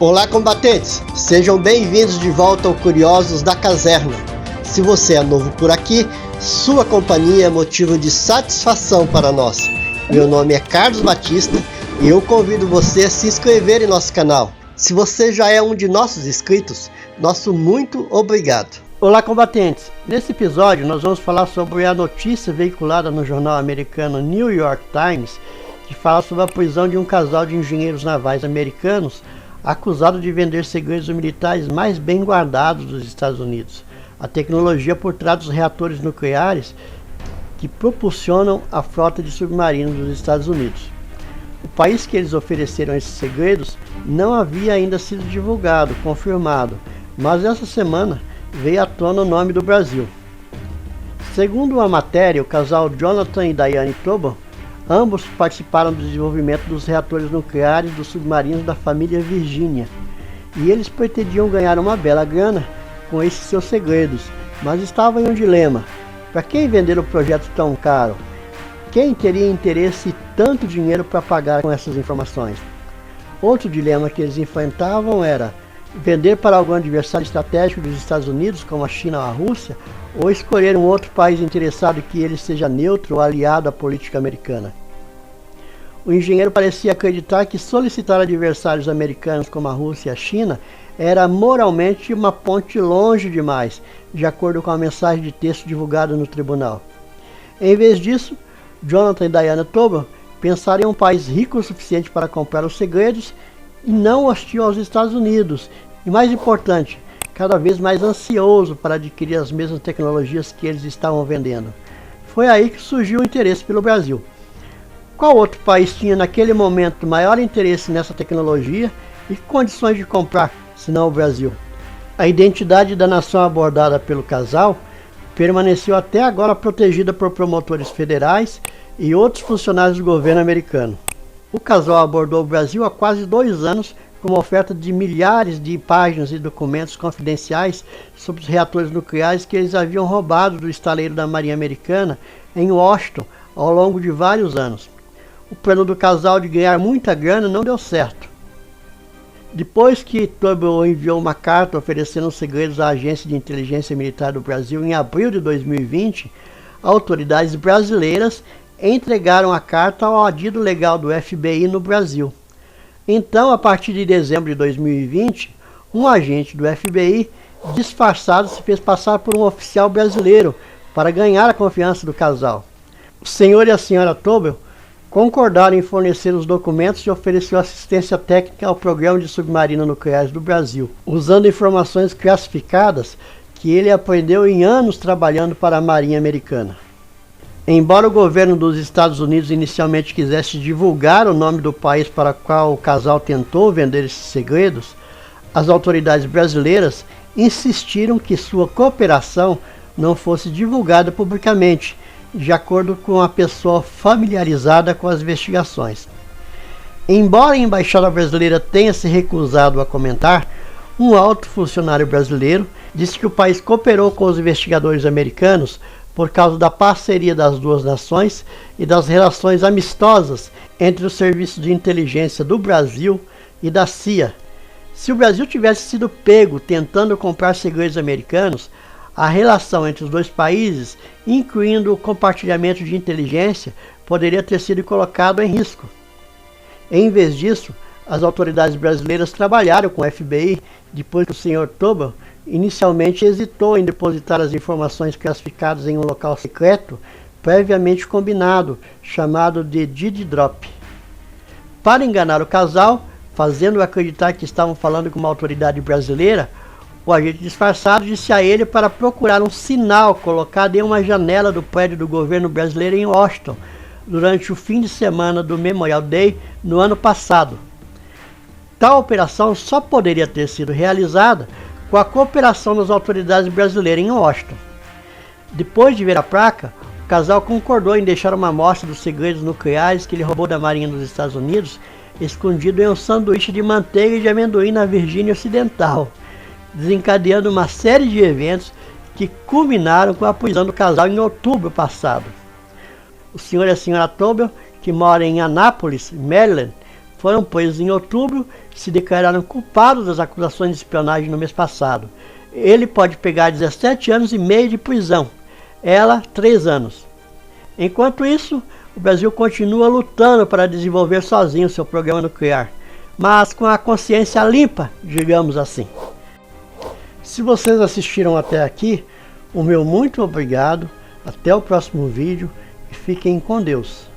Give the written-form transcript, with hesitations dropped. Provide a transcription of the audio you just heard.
Olá, combatentes! Sejam bem-vindos de volta ao Curiosos da Caserna. Se você é novo por aqui, sua companhia é motivo de satisfação para nós. Meu nome é Carlos Batista e eu convido você a se inscrever em nosso canal. Se você já é um de nossos inscritos, nosso muito obrigado. Olá, combatentes! Nesse episódio nós vamos falar sobre a notícia veiculada no jornal americano New York Times, que fala sobre a prisão de um casal de engenheiros navais americanos acusado de vender segredos militares mais bem guardados dos Estados Unidos, a tecnologia por trás dos reatores nucleares que propulsionam a frota de submarinos dos Estados Unidos. O país que eles ofereceram esses segredos não havia ainda sido divulgado, confirmado, mas essa semana veio à tona o nome do Brasil. Segundo a matéria, o casal Jonathan e Diane Tobin, ambos participaram do desenvolvimento dos reatores nucleares dos submarinos da família Virginia, e eles pretendiam ganhar uma bela grana com esses seus segredos, mas estavam em um dilema. Para quem vender o projeto tão caro? Quem teria interesse e tanto dinheiro para pagar com essas informações? Outro dilema que eles enfrentavam era vender para algum adversário estratégico dos Estados Unidos, como a China ou a Rússia, ou escolher um outro país interessado que ele seja neutro ou aliado à política americana. O engenheiro parecia acreditar que solicitar adversários americanos como a Rússia e a China era moralmente uma ponte longe demais, de acordo com a mensagem de texto divulgada no tribunal. Em vez disso, Jonathan e Diane Tobin pensaram em um país rico o suficiente para comprar os segredos e não hostil aos Estados Unidos, e mais importante, cada vez mais ansioso para adquirir as mesmas tecnologias que eles estavam vendendo. Foi aí que surgiu o interesse pelo Brasil. Qual outro país tinha naquele momento maior interesse nessa tecnologia e condições de comprar, senão o Brasil? A identidade da nação abordada pelo casal permaneceu até agora protegida por promotores federais e outros funcionários do governo americano. O casal abordou o Brasil há quase 2 anos com uma oferta de milhares de páginas e documentos confidenciais sobre os reatores nucleares que eles haviam roubado do estaleiro da Marinha Americana em Washington ao longo de vários anos. O plano do casal de ganhar muita grana não deu certo. Depois que Tobin enviou uma carta oferecendo os segredos à Agência de Inteligência Militar do Brasil em abril de 2020, autoridades brasileiras entregaram a carta ao adido legal do FBI no Brasil. Então, a partir de dezembro de 2020, um agente do FBI disfarçado se fez passar por um oficial brasileiro para ganhar a confiança do casal. O senhor e a senhora Tobin concordaram em fornecer os documentos e ofereceu assistência técnica ao programa de submarinos nucleares do Brasil, usando informações classificadas que ele aprendeu em anos trabalhando para a Marinha Americana. Embora o governo dos Estados Unidos inicialmente quisesse divulgar o nome do país para o qual o casal tentou vender esses segredos, as autoridades brasileiras insistiram que sua cooperação não fosse divulgada publicamente, de acordo com a pessoa familiarizada com as investigações. Embora a embaixada brasileira tenha se recusado a comentar, um alto funcionário brasileiro disse que o país cooperou com os investigadores americanos por causa da parceria das duas nações e das relações amistosas entre os serviços de inteligência do Brasil e da CIA. Se o Brasil tivesse sido pego tentando comprar segredos americanos, a relação entre os dois países, incluindo o compartilhamento de inteligência, poderia ter sido colocado em risco. Em vez disso, as autoridades brasileiras trabalharam com o FBI depois que o Sr. Tobin inicialmente hesitou em depositar as informações classificadas em um local secreto previamente combinado, chamado de Deed Drop. Para enganar o casal, fazendo-o acreditar que estavam falando com uma autoridade brasileira, o agente disfarçado disse a ele para procurar um sinal colocado em uma janela do prédio do governo brasileiro em Washington, durante o fim de semana do Memorial Day no ano passado. Tal operação só poderia ter sido realizada com a cooperação das autoridades brasileiras em Washington. Depois de ver a placa, o casal concordou em deixar uma amostra dos segredos nucleares que ele roubou da Marinha dos Estados Unidos, escondido em um sanduíche de manteiga e de amendoim na Virgínia Ocidental, desencadeando uma série de eventos que culminaram com a prisão do casal em outubro passado. O senhor e a senhora Tobin, que moram em Annapolis, Maryland, foram presos em outubro e se declararam culpados das acusações de espionagem no mês passado. Ele pode pegar 17 anos e meio de prisão, ela 3 anos. Enquanto isso, o Brasil continua lutando para desenvolver sozinho seu programa nuclear, mas com a consciência limpa, digamos assim. Se vocês assistiram até aqui, o meu muito obrigado, até o próximo vídeo e fiquem com Deus.